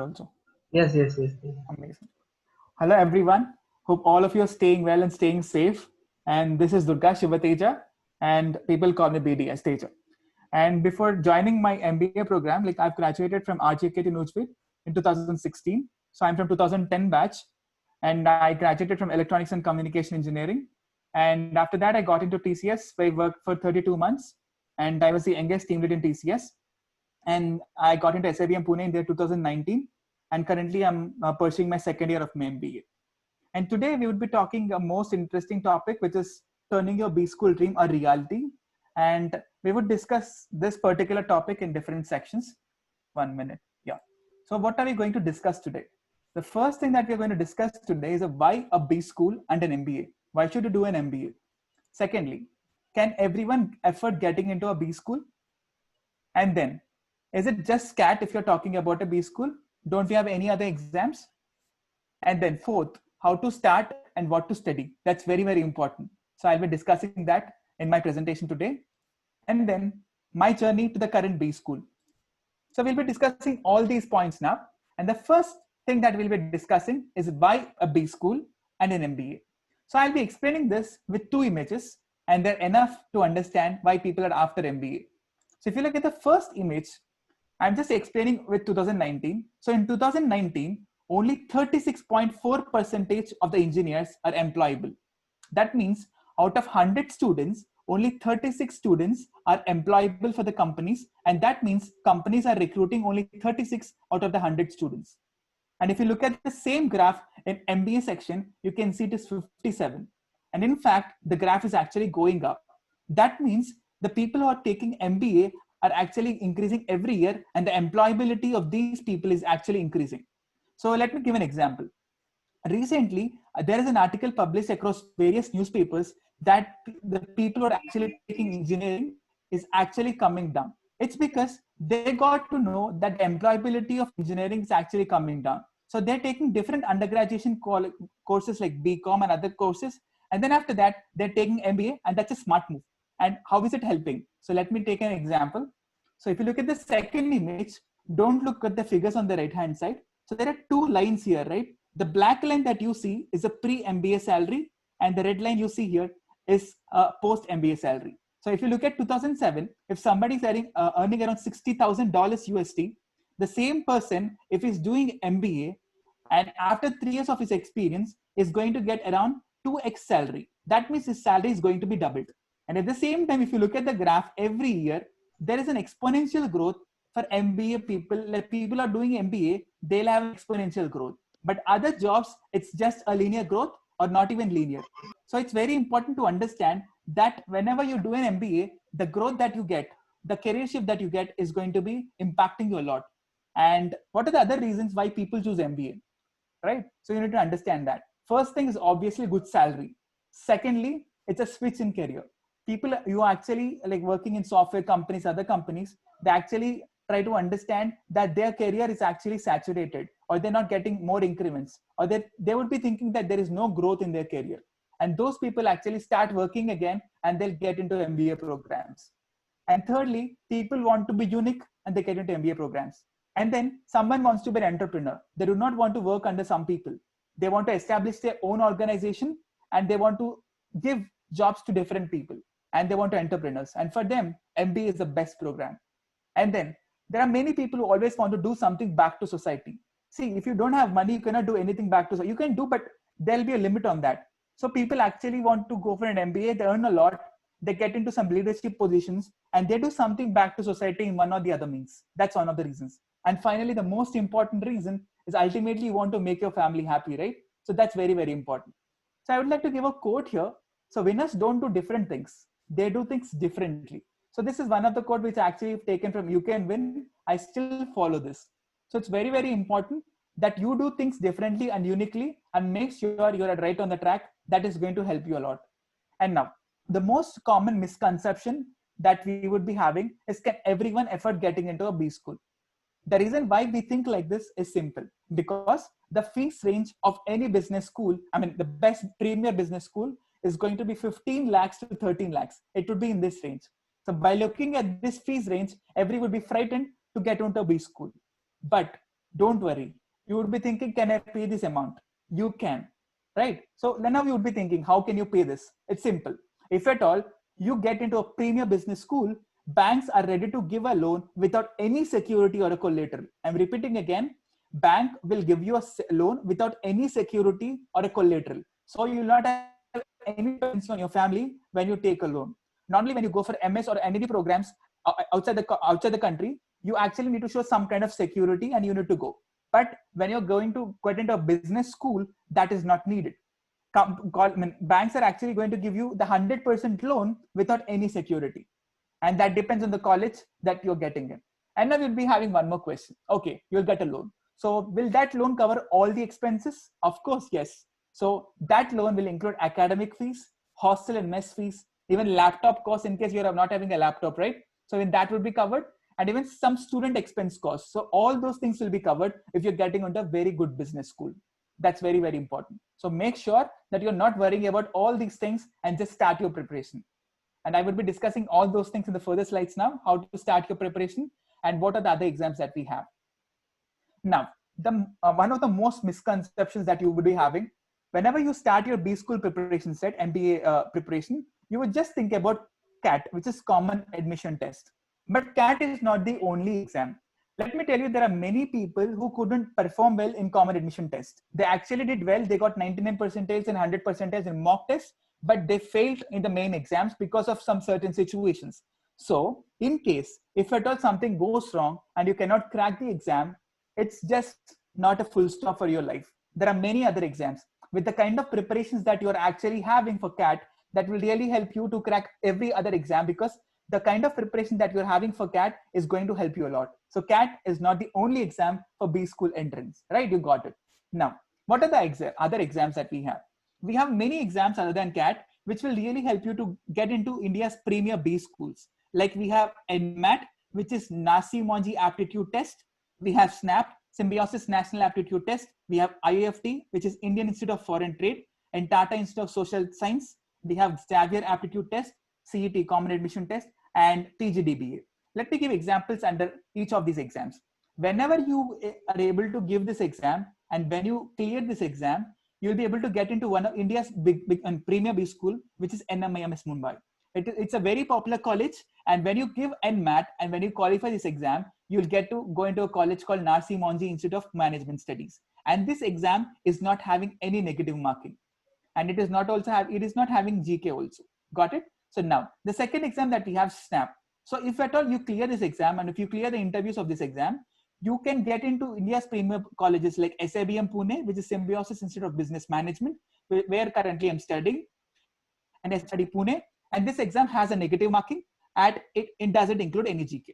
also. Yes, yes, yes. Amazing. Hello, everyone. Hope all of you are staying well and staying safe. And this is Durga Shivateja, and people call me BDS Teja. And before joining my MBA program, like I've graduated from RJKT Nujveed in 2016. So I'm from 2010 batch, and I graduated from Electronics and Communication Engineering. And after that, I got into TCS, where I worked for 32 months, and I was the youngest team lead in TCS. And I got into SIBM Pune in the year 2019, and currently I'm pursuing my second year of my MBA. And today we would be talking a most interesting topic, which is turning your B school dream a reality. And we would discuss this particular topic in different sections. 1 minute. Yeah. So what are we going to discuss today? The first thing that we're going to discuss today is why a B school and an MBA. Why should you do an MBA? Secondly, can everyone afford getting into a B school? And then, is it just SCAT if you're talking about a B school? Don't we have any other exams? And then fourth, how to start and what to study. That's very, very important. So I'll be discussing that in my presentation today. And then my journey to the current B school. So we'll be discussing all these points now. And the first thing that we'll be discussing is why a B school and an MBA. So I'll be explaining this with two images, and they're enough to understand why people are after MBA. So if you look at the first image, I'm just explaining with 2019. So in 2019, only 36.4% of the engineers are employable. That means out of 100 students, only 36 students are employable for the companies. And that means companies are recruiting only 36 out of the 100 students. And if you look at the same graph in MBA section, you can see it is 57. And in fact, the graph is actually going up. That means the people who are taking MBA are actually increasing every year, and the employability of these people is actually increasing. So let me give an example. Recently, there is an article published across various newspapers that the people who are actually taking engineering is actually coming down. It's because they got to know that the employability of engineering is actually coming down. So they're taking different undergraduation courses like BCom and other courses. And then after that, they're taking MBA, and that's a smart move. And how is it helping? So let me take an example. So if you look at the second image, don't look at the figures on the right hand side. So there are two lines here, right? The black line that you see is a pre-MBA salary, and the red line you see here is a post-MBA salary. So if you look at 2007, if somebody is earning around $60,000 USD, the same person, if he's doing MBA, and after 3 years of his experience, is going to get around 2x salary. That means his salary is going to be doubled. And at the same time, if you look at the graph every year, there is an exponential growth for MBA people. Like people are doing MBA, they'll have exponential growth. But other jobs, it's just a linear growth or not even linear. So it's very important to understand that whenever you do an MBA, the growth that you get, the career shift that you get is going to be impacting you a lot. And what are the other reasons why people choose MBA? Right? So you need to understand that. First thing is obviously good salary. Secondly, it's a switch in career. People you are actually like working in software companies, other companies, they actually try to understand that their career is actually saturated, or they're not getting more increments, or they would be thinking that there is no growth in their career. And those people actually start working again, and they'll get into MBA programs. And thirdly, people want to be unique, and they get into MBA programs. And then someone wants to be an entrepreneur. They do not want to work under some people. They want to establish their own organization, and they want to give jobs to different people, and they want to entrepreneurs. And for them, MBA is the best program. And then there are many people who always want to do something back to society. See, if you don't have money, you cannot do anything back to society. You can do, but there'll be a limit on that. So people actually want to go for an MBA. They earn a lot. They get into some leadership positions, and they do something back to society in one or the other means. That's one of the reasons. And finally, the most important reason is ultimately you want to make your family happy, right? So that's very, very important. So I would like to give a quote here. So winners don't do different things. They do things differently. So this is one of the quote which I actually have taken from You Can Win. I still follow this. So it's very, very important that you do things differently and uniquely, and make sure you're right on the track. That is going to help you a lot. And now, the most common misconception that we would be having is, can everyone afford getting into a B school? The reason why we think like this is simple, because the fees range of any business school, I mean, the best premier business school is going to be 15 lakhs to 13 lakhs. It would be in this range. So by looking at this fees range, everyone would be frightened to get into a B school. But don't worry. You would be thinking, can I pay this amount? You can, right? So then now you would be thinking, how can you pay this? It's simple. If at all you get into a premier business school, banks are ready to give a loan without any security or a collateral. I'm repeating again, bank will give you a loan without any security or a collateral. So you will not have any dependency on your family when you take a loan. Normally, when you go for MS or any programs outside the country, you actually need to show some kind of security and you need to go. But when you're going to get into a business school, that is not needed. Banks are actually going to give you the 100% loan without any security. And that depends on the college that you're getting in. And now you'll be having one more question. Okay, you'll get a loan. So will that loan cover all the expenses? Of course, yes. So that loan will include academic fees, hostel and mess fees, even laptop costs in case you're not having a laptop, right? So then that will be covered, and even some student expense costs. So all those things will be covered if you're getting into a very good business school. That's very, very important. So make sure that you're not worrying about all these things and just start your preparation. And I will be discussing all those things in the further slides now, how to start your preparation and what are the other exams that we have. Now, one of the most misconceptions that you would be having, whenever you start your B school preparation set, MBA preparation, you would just think about CAT, which is Common Admission Test. But CAT is not the only exam. Let me tell you, there are many people who couldn't perform well in Common Admission Test. They actually did well. They got 99 percentile and 100 percentile in mock tests, but they failed in the main exams because of some certain situations. So in case, if at all something goes wrong and you cannot crack the exam, it's just not a full stop for your life. There are many other exams. With the kind of preparations that you're actually having for CAT, that will really help you to crack every other exam, because the kind of preparation that you're having for CAT is going to help you a lot. So CAT is not the only exam for B school entrance, right? You got it. Now, what are the other exams that we have? We have many exams other than CAT, which will really help you to get into India's premier B schools. Like we have NMAT, which is Nasi Monjee Aptitude Test. We have SNAP, Symbiosis National Aptitude Test. We have IIFT, which is Indian Institute of Foreign Trade, and Tata Institute of Social Science. We have Xavier Aptitude Test, CET Common Admission Test, and TGDBA. Let me give examples under each of these exams. Whenever you are able to give this exam, and when you clear this exam, you'll be able to get into one of India's big and premier B school, which is NMIMS Mumbai. It's a very popular college, and when you give NMAT and when you qualify this exam, you'll get to go into a college called Nasi Monjee Institute of Management Studies. And this exam is not having any negative marking, and it is not having GK also. Got it? So now the second exam that we have, SNAP. So if at all you clear this exam, and if you clear the interviews of this exam, you can get into India's premier colleges like SIBM Pune, which is Symbiosis Institute of Business Management, where currently I'm studying, and I study Pune. And this exam has a negative marking, and it doesn't include any GK.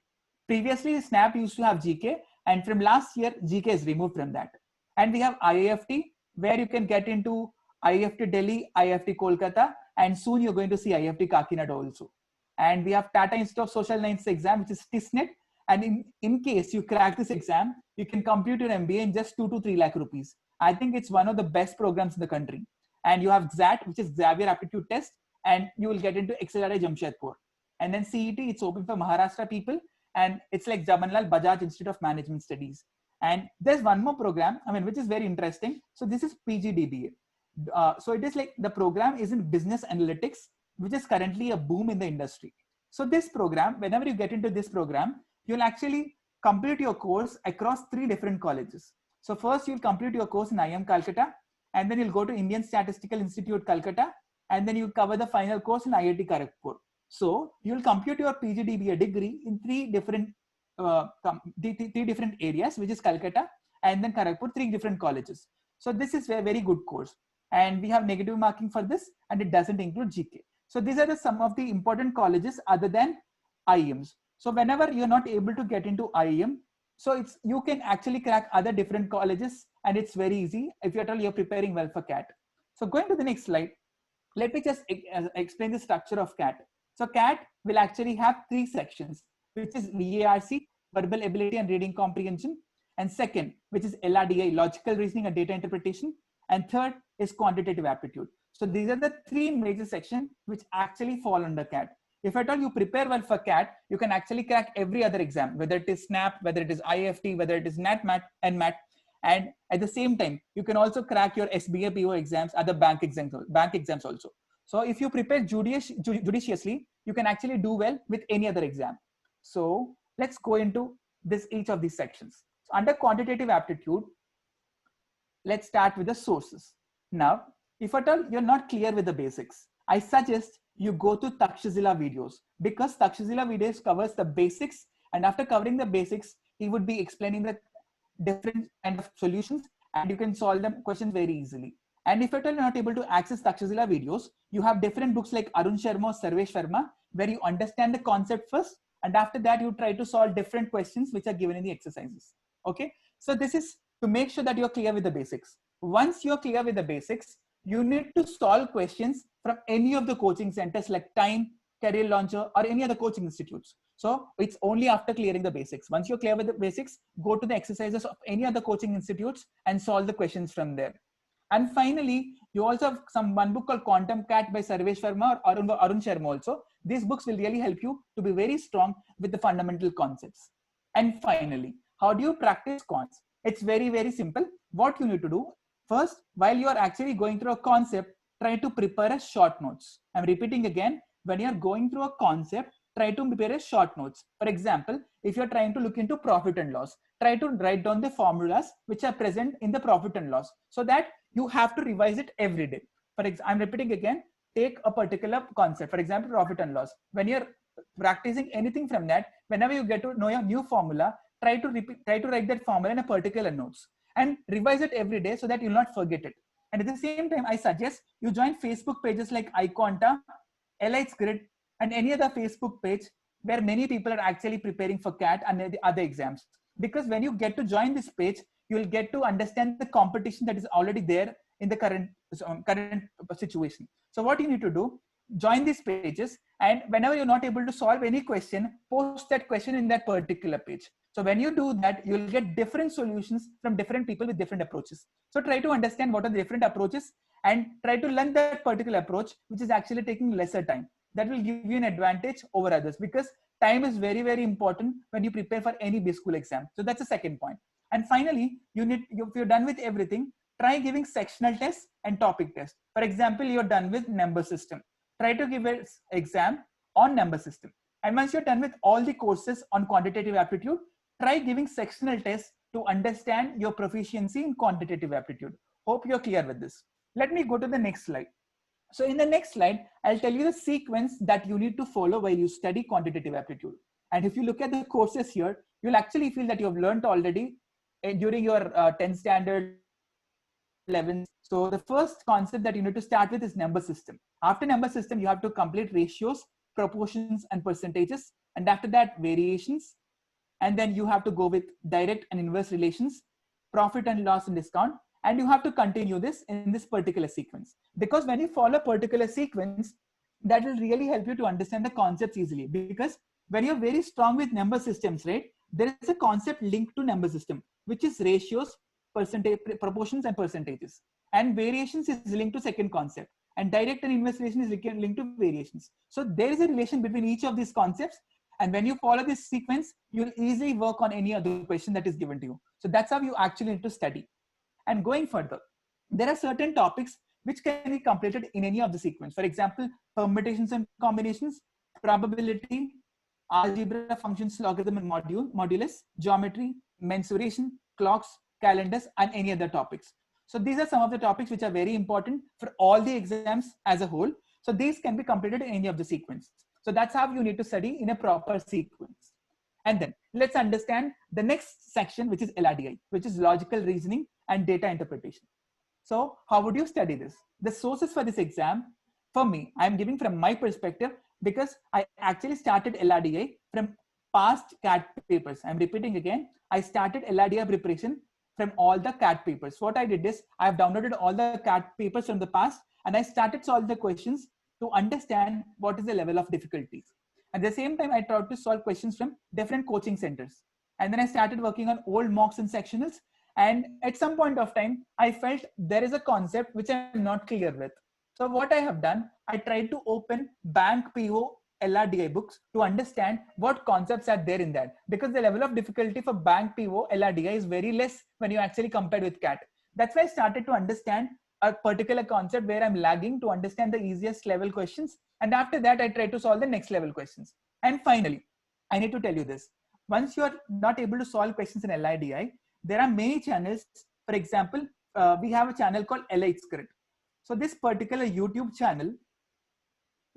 Previously, SNAP used to have GK, and from last year, GK is removed from that. And we have IIFT, where you can get into IIFT Delhi, IIFT Kolkata, and soon you're going to see IIFT Kakinada also. And we have Tata Institute of Social Science exam, which is TISNET. And in case you crack this exam, you can complete your MBA in just 2 to 3 lakh rupees. I think it's one of the best programs in the country. And you have XAT, which is Xavier Aptitude Test, and you will get into XLRI Jamshedpur. And then CET, it's open for Maharashtra people, and it's like Jamanlal Bajaj Institute of Management Studies. And there's one more program, which is very interesting. So this is PGDBA. So it is like the program is in business analytics, which is currently a boom in the industry. So this program, whenever you get into this program, you'll actually complete your course across 3 different colleges. So first you'll complete your course in IIM Calcutta, and then you'll go to Indian Statistical Institute Calcutta, and then you cover the final course in IIT Kharagpur. So you'll compute your PGDBA degree in 3 different areas, which is Calcutta and then Kharagpur, 3 different colleges. So this is a very good course, and we have negative marking for this, and it doesn't include GK. So these are some of the important colleges other than IIMs. So whenever you're not able to get into IIM, so you can actually crack other different colleges, and it's very easy if you're preparing well for CAT. So going to the next slide, let me just explain the structure of CAT. So CAT will actually have 3 sections, which is VARC, verbal ability and reading comprehension, and second, which is LRDI, logical reasoning and data interpretation, and third is quantitative aptitude. So these are the 3 major sections which actually fall under CAT. If at all you prepare well for CAT, you can actually crack every other exam, whether it is SNAP, whether it is IFT, whether it is NAT, and MAT. And at the same time, you can also crack your SBA PO exams, other bank exams also. So if you prepare judiciously, you can actually do well with any other exam. So let's go into each of these sections. So under quantitative aptitude, let's start with the sources. Now, if at all you're not clear with the basics, I suggest you go to Takshashila videos, because Takshashila videos covers the basics, and after covering the basics, he would be explaining the different kind of solutions, and you can solve them questions very easily. And if at all you're not able to access Takshashila videos, you have different books like Arun Sharma or Sarvesh Verma, where you understand the concept first, and after that you try to solve different questions which are given in the exercises. Okay, so this is to make sure that you're clear with the basics. Once you're clear with the basics, you need to solve questions from any of the coaching centers like Time, Career Launcher, or any other coaching institutes. So it's only after clearing the basics. Once you're clear with the basics, go to the exercises of any other coaching institutes and solve the questions from there. And finally, you also have one book called Quantum CAT by Sarvesh Verma or Arun Sharma also. These books will really help you to be very strong with the fundamental concepts. And finally, how do you practice quants? It's very, very simple. What you need to do, first, while you are actually going through a concept, try to prepare a short notes. I'm repeating again, when you're going through a concept, try to prepare a short notes. For example, if you're trying to look into profit and loss, try to write down the formulas which are present in the profit and loss, so that you have to revise it every day. For example, I'm repeating again, take a particular concept, for example, profit and loss. When you're practicing anything from that, whenever you get to know your new formula, try to write that formula in a particular notes and revise it every day so that you'll not forget it. And at the same time, I suggest you join Facebook pages like iQuanta, Elites Grid, and any other Facebook page where many people are actually preparing for CAT and the other exams. Because when you get to join this page, you'll get to understand the competition that is already there in the current situation. So what you need to do, join these pages, and whenever you're not able to solve any question, post that question in that particular page. So when you do that, you'll get different solutions from different people with different approaches. So try to understand what are the different approaches and try to learn that particular approach, which is actually taking lesser time. That will give you an advantage over others, because time is very, very important when you prepare for any B school exam. So that's the second point. And finally, if you're done with everything, try giving sectional tests and topic tests. For example, you're done with number system. Try to give an exam on number system. And once you're done with all the courses on quantitative aptitude, try giving sectional tests to understand your proficiency in quantitative aptitude. Hope you're clear with this. Let me go to the next slide. So in the next slide, I'll tell you the sequence that you need to follow while you study quantitative aptitude. And if you look at the courses here, you'll actually feel that you've learned already during your 10th standard, 11th. So the first concept that you need to start with is number system. After number system, you have to complete ratios, proportions, and percentages. And after that, variations. And then you have to go with direct and inverse relations, profit and loss and discount. And you have to continue this in this particular sequence. Because when you follow a particular sequence, that will really help you to understand the concepts easily. Because when you're very strong with number systems, right, there is a concept linked to number system, which is ratios, percentage, proportions, and percentages. And variations is linked to second concept. And direct and inverse relation is linked to variations. So there is a relation between each of these concepts. And when you follow this sequence, you'll easily work on any other question that is given to you. So that's how you actually need to study. And going further, there are certain topics which can be completed in any of the sequence. For example, permutations and combinations, probability, algebra, functions, logarithm and modulus, geometry, mensuration, clocks, calendars, and any other topics. So these are some of the topics which are very important for all the exams as a whole. So these can be completed in any of the sequence. So that's how you need to study in a proper sequence. And then let's understand the next section, which is LRDI, which is logical reasoning and data interpretation. So how would you study this? The sources for this exam, for me, I'm giving from my perspective, because I actually started LRDI from past CAT papers. I'm repeating again, I started LRDI preparation from all the CAT papers. What I did is I've downloaded all the CAT papers from the past, and I started solving the questions to understand what is the level of difficulties. At the same time, I tried to solve questions from different coaching centers. And then I started working on old mocks and sectionals. And at some point of time, I felt there is a concept which I'm not clear with. So what I have done, I tried to open bank PO LRDI books to understand what concepts are there in that, because the level of difficulty for bank PO LRDI is very less when you actually compare with CAT. That's why I started to understand a particular concept where I'm lagging to understand the easiest level questions. And after that, I try to solve the next level questions. And finally, I need to tell you this. Once you're not able to solve questions in LIDI, there are many channels. For example, we have a channel called Elite Script. So this particular YouTube channel,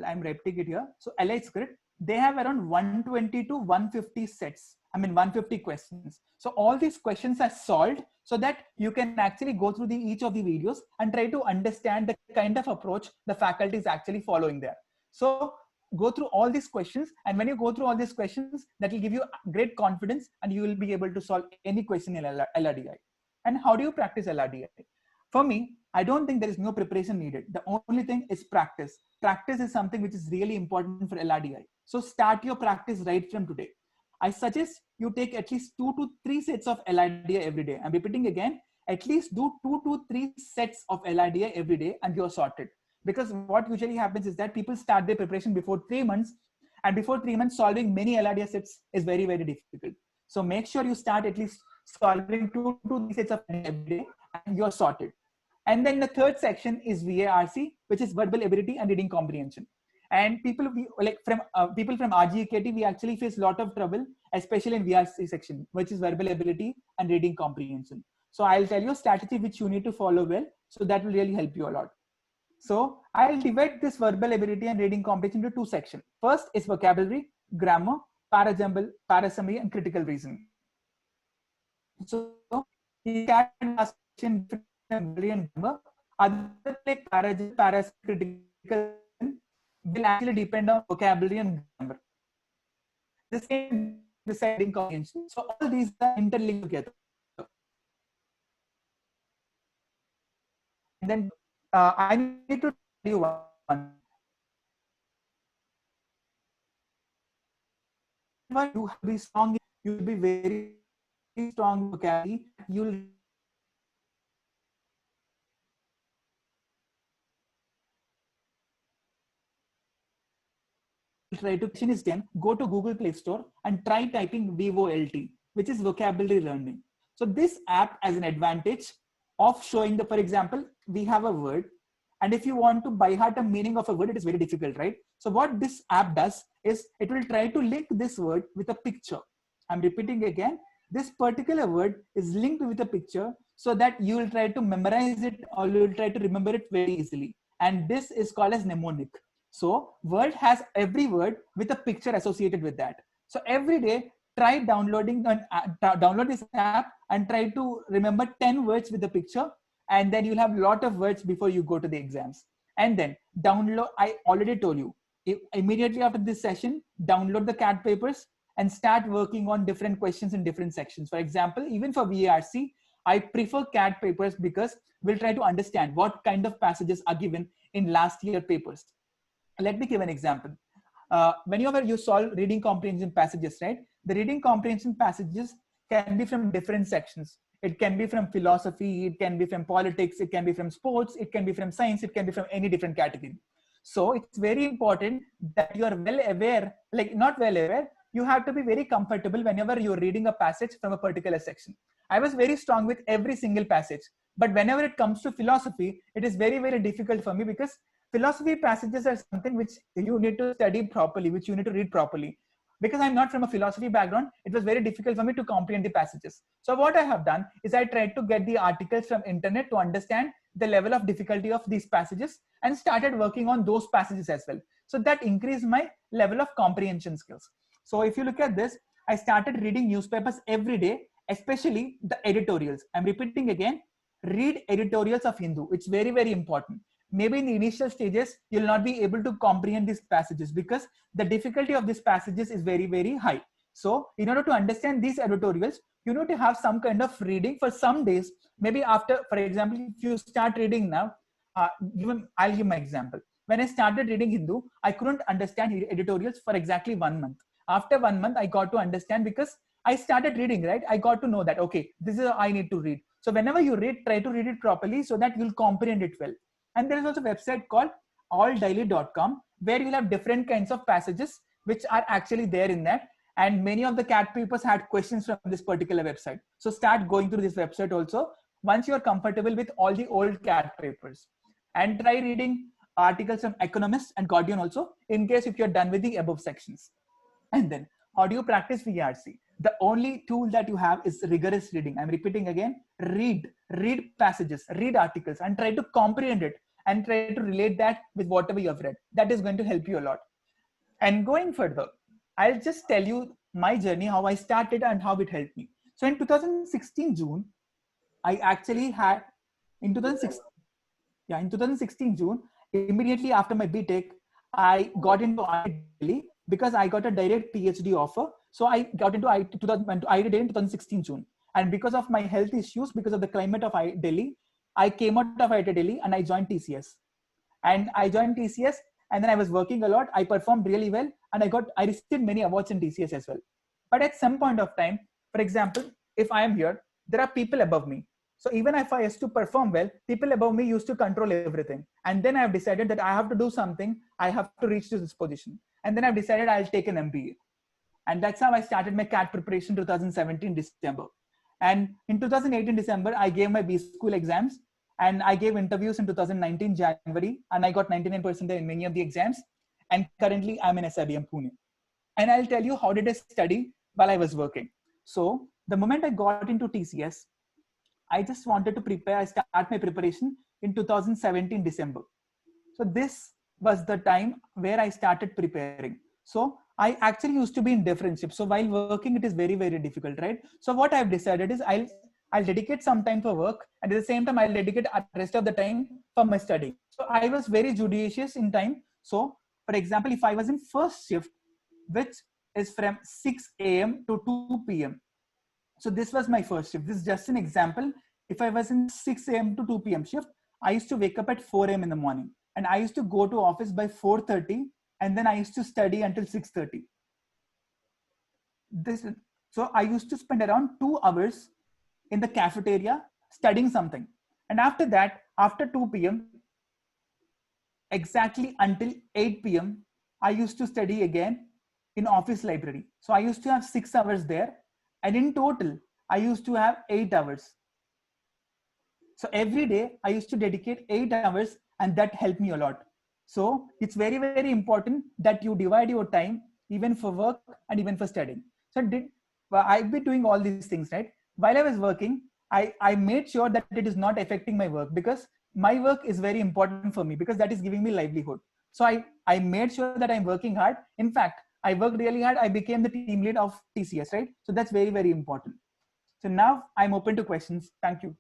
I'm repeating it here. So Elite Script, they have around 120 to 150 sets. 150 questions. So all these questions are solved so that you can actually go through each of the videos and try to understand the kind of approach the faculty is actually following there. So go through all these questions, and when you go through all these questions, that will give you great confidence and you will be able to solve any question in LRDI. And how do you practice LRDI? For me, I don't think there is no preparation needed. The only thing is practice. Practice is something which is really important for LRDI. So start your practice right from today. I suggest you take at least 2 to 3 sets of LRDI every day. I'm repeating again, at least do 2 to 3 sets of LRDI every day and you're sorted. Because what usually happens is that people start their preparation before 3 months, and before 3 months solving many LRDI sets is very, very difficult. So make sure you start at least solving 2 to 3 sets of every day and you're sorted. And then the third section is VARC, which is verbal ability and reading comprehension. And people from RGKT, we actually face a lot of trouble, especially in VRC section, which is verbal ability and reading comprehension. So I'll tell you a strategy which you need to follow well. So that will really help you a lot. So I'll divide this verbal ability and reading comprehension into 2 sections. First is vocabulary, grammar, parajumble, parasummary, and critical reasoning. So you can ask vocabulary and grammar. Other like critical will actually depend on vocabulary and grammar. The same deciding comprehension. So all these are interlinked together. And then I need to tell you one. You have to be strong. You will be very strong vocabulary. You'll try to question is 10, go to Google Play Store and try typing VOLT, which is vocabulary learning. So this app has an advantage of showing the, for example, we have a word, and if you want to by heart a meaning of a word, it is very difficult, right? So what this app does is it will try to link this word with a picture. I'm repeating again, this particular word is linked with a picture so that you will try to memorize it or you will try to remember it very easily. And this is called as mnemonic. So word has every word with a picture associated with that. So every day, try downloading download this app and try to remember 10 words with the picture, and then you'll have a lot of words before you go to the exams. And then download, I already told you, immediately after this session, download the CAT papers and start working on different questions in different sections. For example, even for VARC, I prefer CAT papers because we'll try to understand what kind of passages are given in last year papers. Let me give an example. Whenever you solve reading comprehension passages, right? The reading comprehension passages can be from different sections. It can be from philosophy, it can be from politics, it can be from sports, it can be from science, it can be from any different category. So it's very important that you are well aware, like not well aware, you have to be very comfortable whenever you're reading a passage from a particular section. I was very strong with every single passage, but whenever it comes to philosophy, it is very, very difficult for me because philosophy passages are something which you need to study properly, which you need to read properly. Because I'm not from a philosophy background, it was very difficult for me to comprehend the passages. So what I have done is I tried to get the articles from internet to understand the level of difficulty of these passages and started working on those passages as well. So that increased my level of comprehension skills. So if you look at this, I started reading newspapers every day, especially the editorials. I'm repeating again, read editorials of Hindu. It's very, very important. Maybe in the initial stages, you'll not be able to comprehend these passages because the difficulty of these passages is very, very high. So in order to understand these editorials, you need to have some kind of reading for some days. Maybe after, for example, if you start reading now, I'll give my example. When I started reading Hindu, I couldn't understand editorials for exactly 1 month. After 1 month, I got to understand because I started reading, right? I got to know that, okay, this is how I need to read. So whenever you read, try to read it properly so that you'll comprehend it well. And there is also a website called alldaily.com where you'll have different kinds of passages which are actually there in that. And many of the CAT papers had questions from this particular website. So start going through this website also once you're comfortable with all the old CAT papers. And try reading articles from Economist and Guardian also, in case if you're done with the above sections. And then, how do you practice VRC? The only tool that you have is rigorous reading. I'm repeating again, read passages, read articles, and try to comprehend it and try to relate that with whatever you have read. That is going to help you a lot. And going further, I'll just tell you my journey, how I started and how it helped me. So in 2016 June, I actually had, in 2016 June, immediately after my BTech, I got into IIT Delhi because I got a direct PhD offer. So I got into IIT Delhi in 2016 June. And because of my health issues, because of the climate of Delhi, I came out of IIT Delhi and I joined TCS. And I joined TCS, and then I was working a lot. I performed really well, and I received many awards in TCS as well. But at some point of time, for example, if I am here, there are people above me. So even if I used to perform well, people above me used to control everything. And then I've decided that I have to do something. I have to reach to this position. And then I've decided I'll take an MBA. And that's how I started my CAT preparation 2017 December. And in 2018 December, I gave my B school exams. And I gave interviews in 2019 January, and I got 99% in many of the exams. And currently I'm in SIBM Pune. And I'll tell you how did I study while I was working. So the moment I got into TCS, I just wanted to prepare. I start my preparation in 2017 December. So this was the time where I started preparing. So I actually used to be in different shifts. So while working, it is very, very difficult, right? So what I've decided is I'll dedicate some time for work, and at the same time, I'll dedicate the rest of the time for my study. So I was very judicious in time. So for example, if I was in first shift, which is from 6 a.m. to 2 p.m. So this was my first shift. This is just an example. If I was in 6 a.m. to 2 p.m. shift, I used to wake up at 4 a.m. in the morning, and I used to go to office by 4:30, and then I used to study until 6:30. So I used to spend around 2 hours in the cafeteria studying something. And after that, after 2 p.m., exactly until 8 p.m., I used to study again in office library. So I used to have 6 hours there. And in total, I used to have 8 hours. So every day I used to dedicate 8 hours, and that helped me a lot. So it's very, very important that you divide your time even for work and even for studying. So I've been doing all these things, right? While I was working, I made sure that it is not affecting my work, because my work is very important for me, because that is giving me livelihood. So I made sure that I'm working hard. In fact, I worked really hard. I became the team lead of TCS, right? So that's very, very important. So now I'm open to questions. Thank you.